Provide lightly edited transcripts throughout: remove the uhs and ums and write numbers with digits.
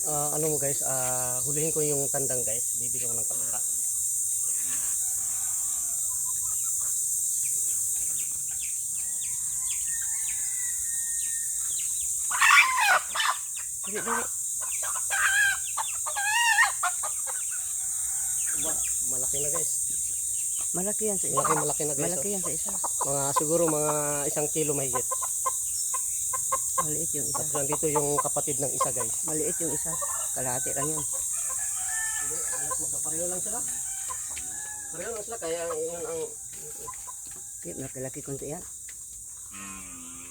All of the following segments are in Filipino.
Ano mo guys, hulihin ko yung tandang guys. Bibigyan ko ng pataka. Dali, dali. Ba, malaki na guys. Malaki yan sa isa. Malaki na guys. Malaki yan sa isa. Mga siguro mga 1 kilo mahigit. Maliit yung isa. Tapos nandito yung kapatid ng isa guys. Maliit yung isa. Kalahati lang yun. Hindi, magkapareho lang sila. Pareho lang sila kaya yun ang Okay, malaki-laki kunti yan.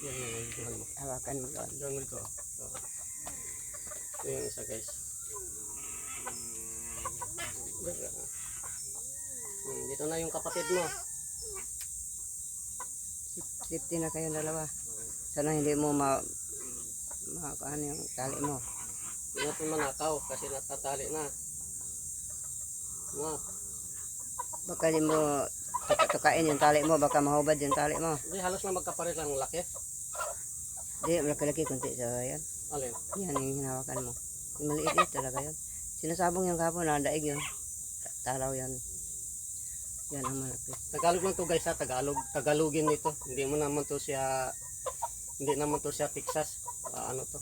yan mo. Hawakan mo yun. Diyan mo ito. Ito yung isa guys. Dito na yung kapatid mo. Safety na kayong dalawa. Sana hindi mo ano yung tali mo. Hindi natin manakaw kasi natatali na. No. Baka di mo tukain yung tali mo. Baka mahubad yung tali mo. Hindi, halos na magkapares lang laki. Di, malaki-laki kunti sa yan. Alin? Yan yung hinawakan mo. Yung maliit talaga yun. Sinasabong yung kapon na daig yun. Talaw yan. Yan ang malapit. Tagalog lang to guys ha, Tagalogin nito. Hindi naman to siya Texas. Ano to?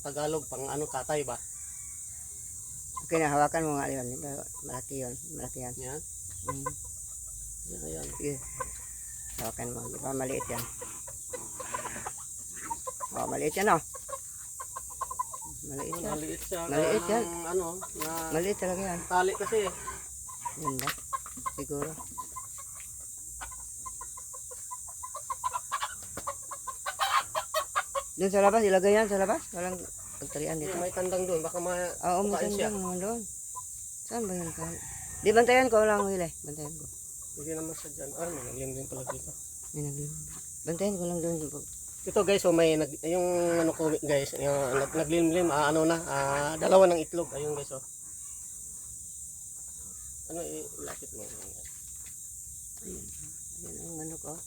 Tagalog pang ano katay ba? Okay na, hawakan mo nga yun. Malaki yun. Malaki yan. Yan. Yan. Sige. Hawakan mo. Di ba maliit yan? Oh, maliit yan oh. Maliit yan. Maliit siya. Maliit yan. Ano, na Maliit talaga yan. tali kasi. Yan ba? Siguro. Doon sa labas, ilagay yan sa labas. Walang pagtalian dito. May tandang doon, baka Oo, makain siya. magandang naman doon. Saan ba yun? Di, bantayan ko lang huli. Bantayan ko. Hindi naman siya dyan. May naglim din pala dito. May naglim. Bantayan ko lang doon. Ito guys, so may yung ano ko guys, yung naglimlim, ano na, dalawa ng itlog. Ayun guys, oh. Ano ilapit mo? Ayun. Ayun ang manok oh.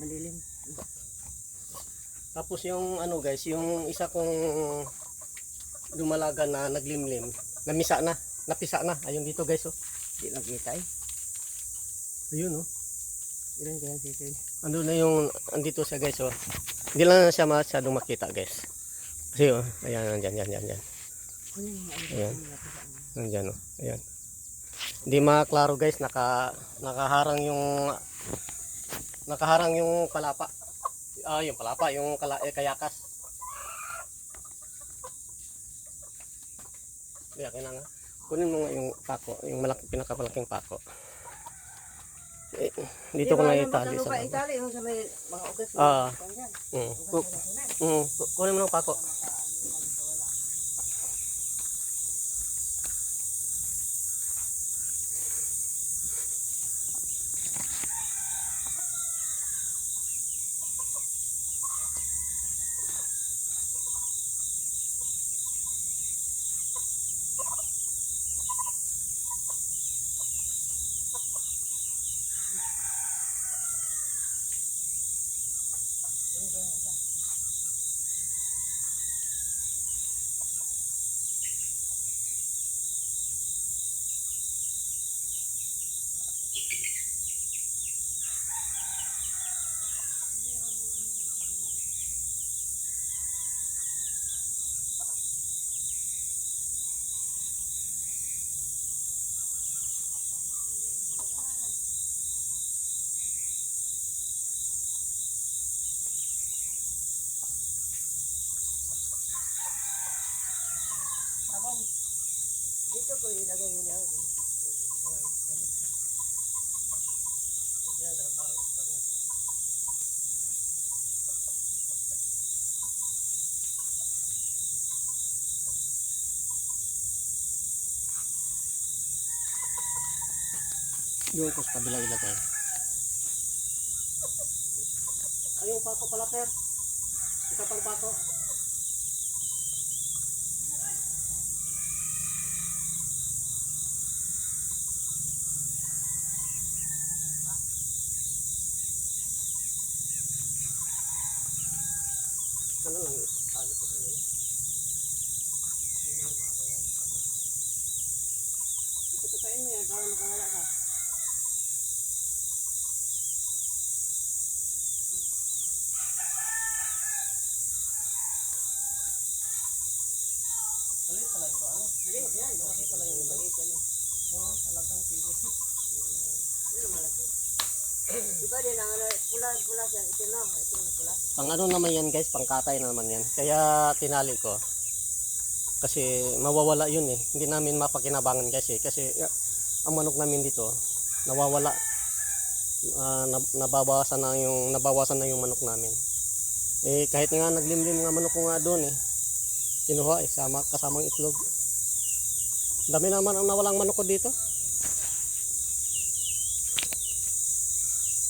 Madilim. Tapos yung ano guys, yung isa kong dumalaga na naglimlim, napisa na. Ayun dito guys, oh. Di makita eh. Ayun, oh. Ilan kaya sisid? Ano na yung andito siya guys, oh. Hindi lang siya masyadong makita guys. Kasi oh, ayan, yan. Ayan. Nandiyan, oh. Ayan. Hindi maklaro guys, nakaharang yung palapa. Yung palapa, yung kayakas. Kaya kailangan kunin mo nga yung pako, yung pinakapalaking pako. Dito ko na itali sa baba. Itali mo sa may mga ugat. Kunin mo ng pako. Dito ko ilagay yun yan. Doon ko sa kabilang ilagay. Ayun pako pala, per. Isa pang pako. Ano lang ito? Tali ko ba yun? Maliit pala ito, ano? Maliit yan. Malaki pala yung iba. Maliit yan eh. Oo, talagang pwede. Ano malaki? Iba din ang ano, pula siya, itim na, itim na pula. Pang ano naman yan guys, pang katay naman yan. Kaya tinali ko. Kasi mawawala yun eh. Hindi namin mapakinabangan guys eh. Kasi ang manok namin dito, nawawala. Nabawasan na yung manok namin. Eh kahit nga naglimlim nga manok ko nga doon eh. Kinuha eh, kasamang itlog. Dami naman ang nawalang manok ko dito.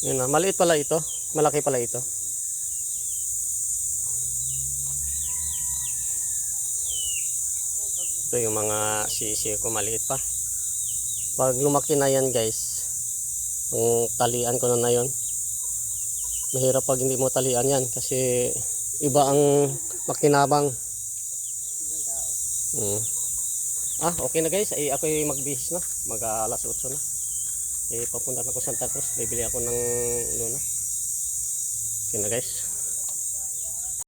Yun na, maliit pala ito. Malaki pala ito. Ito yung mga sisi ko, maliit pa. Pag lumaki na yan guys, ang talian ko na yun. Mahirap pag hindi mo talian yan kasi iba ang makinabang. Ibang tao. Okay na guys, ako'y magbihis na. Mag-alas 8 na. Papunta na ako Santa Cruz. Bibili ako ng luna. Okay na guys.